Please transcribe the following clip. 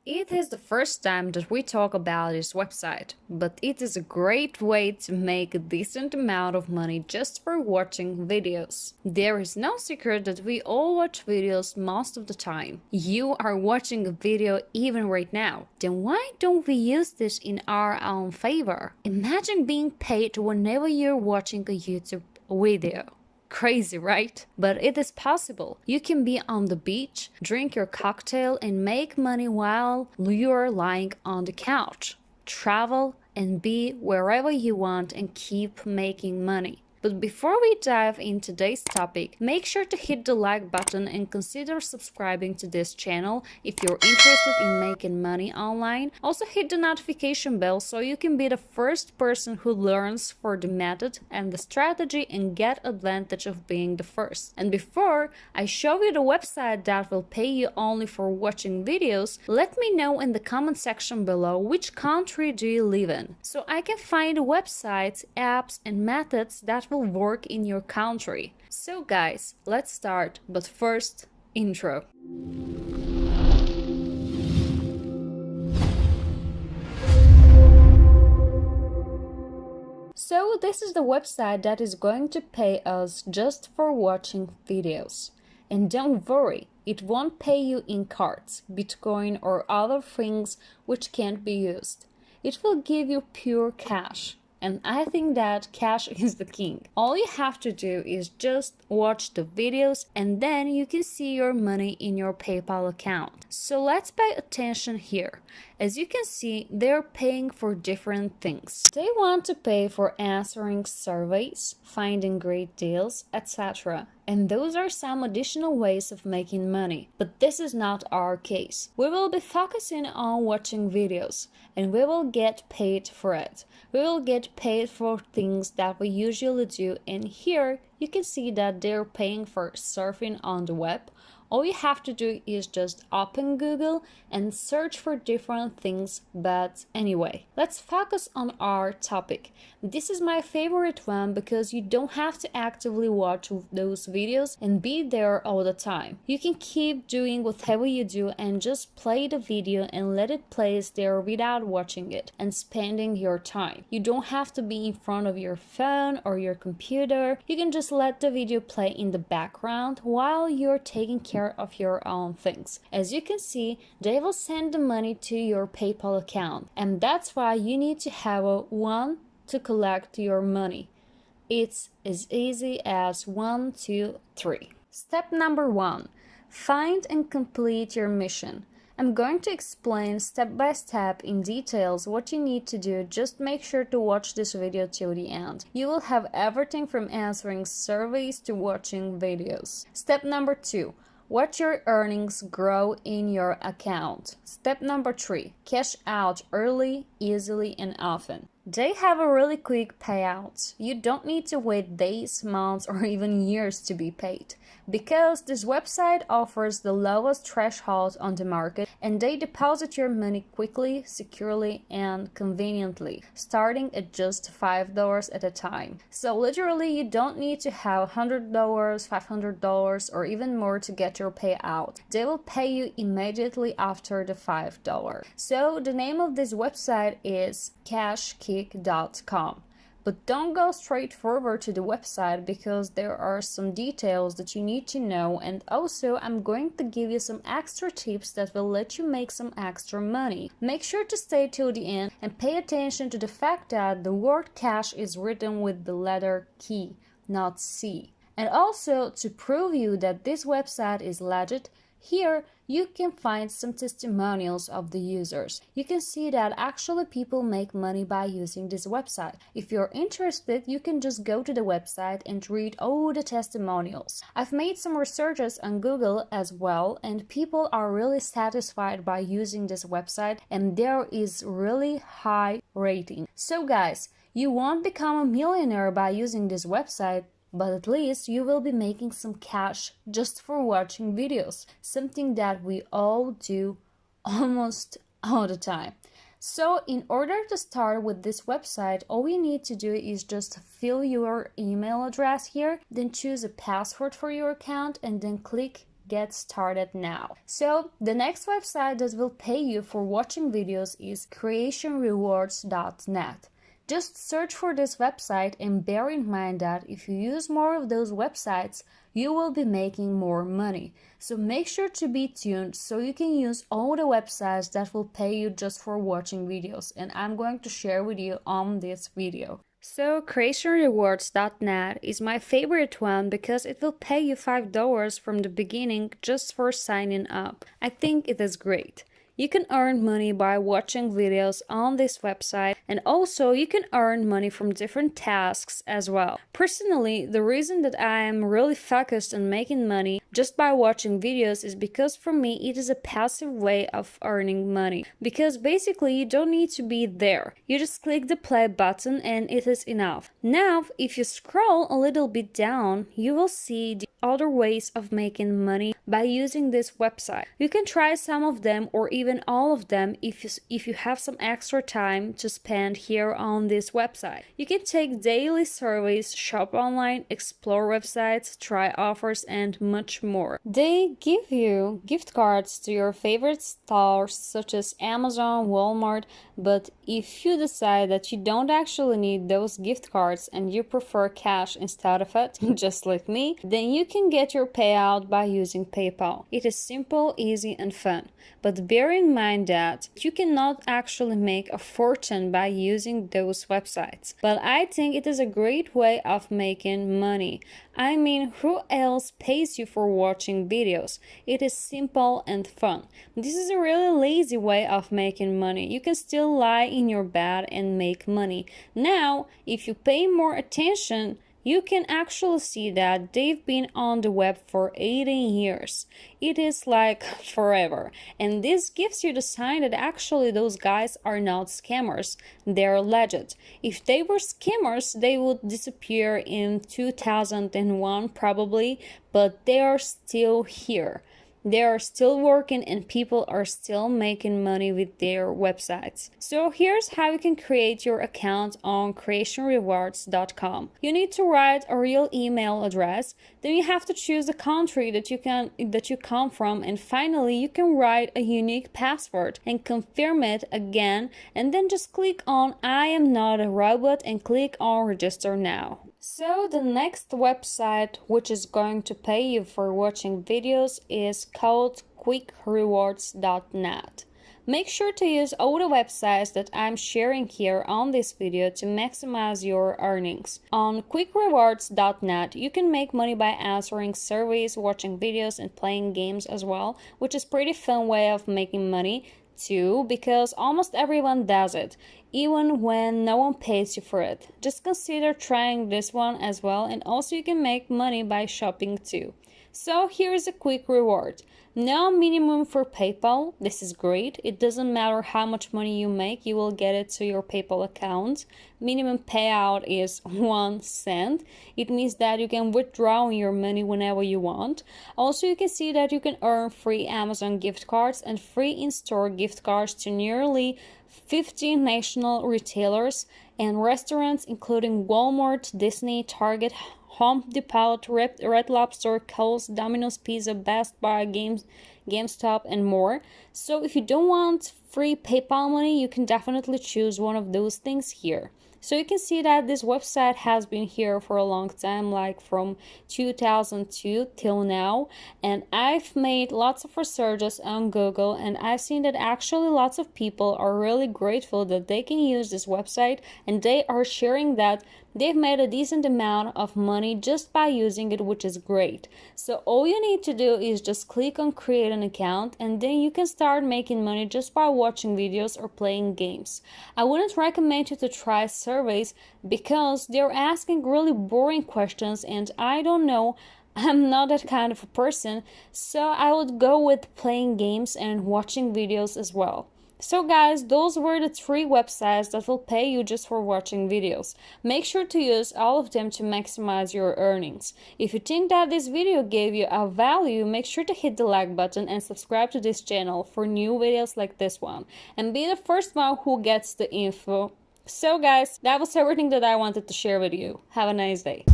It is the first time that we talk about this website, but it is a great way to make a decent amount of money just for watching videos. There is no secret that we all watch videos most of the time. You are watching a video even right now. Then why don't we use this in our own favor? Imagine being paid whenever you're watching a YouTube video. Crazy, right? But it is possible. You can be on the beach, drink your cocktail, and make money while you're lying on the couch. Travel and be wherever you want and keep making money. But before we dive into today's topic, make sure to hit the like button and consider subscribing to this channel if you're interested in making money online. Also hit the notification bell so you can be the first person who learns for the method and the strategy and get advantage of being the first. And before I show you the website that will pay you only for watching videos, let me know in the comment section below which country do you live in, so I can find websites, apps, and methods that will work in your country. So guys, let's start, but first, intro. So this is the website that is going to pay us just for watching videos. And don't worry, it won't pay you in cards, Bitcoin or other things which can't be used. It will give you pure cash. And I think that cash is the king. All you have to do is just watch the videos and then you can see your money in your PayPal account. So let's pay attention here. As you can see, they're paying for different things. They want to pay for answering surveys, finding great deals, etc. And those are some additional ways of making money. But this is not our case. We will be focusing on watching videos and we will get paid for it. We will get paid for things that we usually do, and here you can see that they're paying for surfing on the web. All you have to do is just open Google and search for different things, but anyway, let's focus on our topic. This is my favorite one because you don't have to actively watch those videos and be there all the time. You can keep doing whatever you do and just play the video and let it play there without watching it and spending your time. You don't have to be in front of your phone or your computer. You can just let the video play in the background while you're taking care of your own things. As you can see, they will send the money to your PayPal account, and that's why you need to have a one to collect your money. It's as easy as 1, 2, 3. Step number 1. Find and complete your mission. I'm going to explain step by step in details what you need to do. Just make sure to watch this video till the end. You will have everything from answering surveys to watching videos. Step number 2. Watch your earnings grow in your account. Step number 3. Cash out early, easily, and often. They have a really quick payout. You don't need to wait days, months, or even years to be paid, because this website offers the lowest threshold on the market and they deposit your money quickly, securely, and conveniently, starting at just $5 at a time. So literally you don't need to have $100, $500, or even more to get your payout. They will pay you immediately after the $5. So the name of this website is Cashkickcom. But don't go straight forward to the website because there are some details that you need to know, and also I'm going to give you some extra tips that will let you make some extra money. Make sure to stay till the end and pay attention to the fact that the word cash is written with the letter K, not C. And also, to prove you that this website is legit, here you can find some testimonials of the users. You can see that actually people make money by using this website. If you're interested, you can just go to the website and read all the testimonials. I've made some researches on Google as well, and people are really satisfied by using this website, and there is really high rating. So guys, you won't become a millionaire by using this website, but at least you will be making some cash just for watching videos, something that we all do almost all the time. So in order to start with this website, all you need to do is just fill your email address here, then choose a password for your account and then click get started now. So the next website that will pay you for watching videos is CreationRewards.net. Just search for this website and bear in mind that if you use more of those websites, you will be making more money. So make sure to be tuned so you can use all the websites that will pay you just for watching videos, and I'm going to share with you on this video. So CreationRewards.net is my favorite one because it will pay you $5 from the beginning just for signing up. I think it is great. You can earn money by watching videos on this website, and also you can earn money from different tasks as well. Personally, the reason that I am really focused on making money just by watching videos is because for me it is a passive way of earning money. Because basically you don't need to be there. You just click the play button and it is enough. Now, if you scroll a little bit down, you will see the other ways of making money by using this website. You can try some of them or even all of them if you have some extra time to spend here on this website. You can take daily surveys, shop online, explore websites, try offers, and much more. They give you gift cards to your favorite stores such as Amazon, Walmart, but if you decide that you don't actually need those gift cards and you prefer cash instead of it, just like me, then you can get your payout by using PayPal. It is simple, easy, and fun. But bear in mind that you cannot actually make a fortune by using those websites. But I think it is a great way of making money. I mean, who else pays you for watching videos? It is simple and fun. This is a really lazy way of making money. You can still lie in your bed and make money. Now, if you pay more attention, you can actually see that they've been on the web for 18 years. It is like forever. And this gives you the sign that actually those guys are not scammers. They're legit. If they were scammers, they would disappear in 2001 probably, but they are still here. They are still working and people are still making money with their websites. So here's how you can create your account on CreationRewards.com. You need to write a real email address, then you have to choose the country that you come from, and finally you can write a unique password and confirm it again, and then just click on I am not a robot and click on register now. So the next website which is going to pay you for watching videos is called CreationRewards.net. Make sure to use all the websites that I'm sharing here on this video to maximize your earnings. On CreationRewards.net, you can make money by answering surveys, watching videos, and playing games as well, which is a pretty fun way of making money too, because almost everyone does it, even when no one pays you for it. Just consider trying this one as well, and also you can make money by shopping too. So here's a quick reward. No minimum for PayPal. This is great. It doesn't matter how much money you make, you will get it to your PayPal account. Minimum payout is 1 cent. It means that you can withdraw your money whenever you want. Also, you can see that you can earn free Amazon gift cards and free in-store gift cards to nearly 15 national retailers and restaurants including Walmart, Disney, Target, Home Depot, Red Lobster, Kohl's, Domino's Pizza, Best Buy, GameStop, and more. So if you don't want free PayPal money, you can definitely choose one of those things here. So you can see that this website has been here for a long time, like from 2002 till now, and I've made lots of researches on Google, and I've seen that actually lots of people are really grateful that they can use this website, and they are sharing that they've made a decent amount of money just by using it, which is great. So all you need to do is just click on create an account, and then you can start making money just by watching videos or playing games. I wouldn't recommend you to try surveys because they're asking really boring questions, and I don't know, I'm not that kind of a person, so I would go with playing games and watching videos as well. So guys, those were the 3 websites that will pay you just for watching videos. Make sure to use all of them to maximize your earnings. If you think that this video gave you a value, make sure to hit the like button and subscribe to this channel for new videos like this one. And be the first one who gets the info. So guys, that was everything that I wanted to share with you. Have a nice day.